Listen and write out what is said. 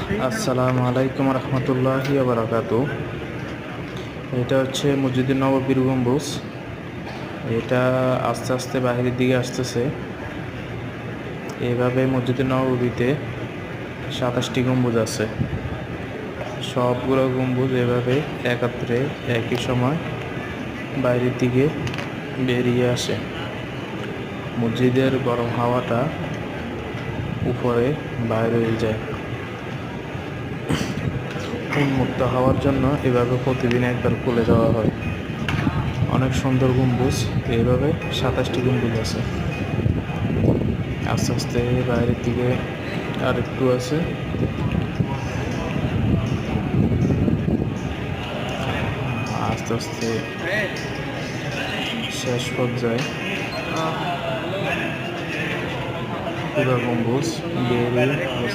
আসসালামু আলাইকুম রহমতুল্লাহি ওয়া বারাকাতুহু। এটা হচ্ছে মসজিদুন নববীর গম্বুজ। এটা আস্তে আস্তে বাহিরের দিকে আসতেছে। এভাবে মসজিদুন নববীতে ২৭টি গম্বুজ আছে। সবগুলো গম্বুজ এভাবে একত্রে একই সময় বাইরের দিকে বেরিয়ে আসে। মসজিদের গরম হাওয়াটা উপরে বাইরে হয়ে যায়। উন্মুক্ত হওয়ার জন্য এভাবে প্রতিদিন একবার খুলে দেওয়া হয়। অনেক সুন্দর গম্বুজ। এইভাবে ২৭টি গম্বুজ আছে। আস্তে আস্তে বাইরের দিকে আর একটু আছে। আস্তে আস্তে শেষ পর্যায়ে পুরো গম্বুজ বেরিয়ে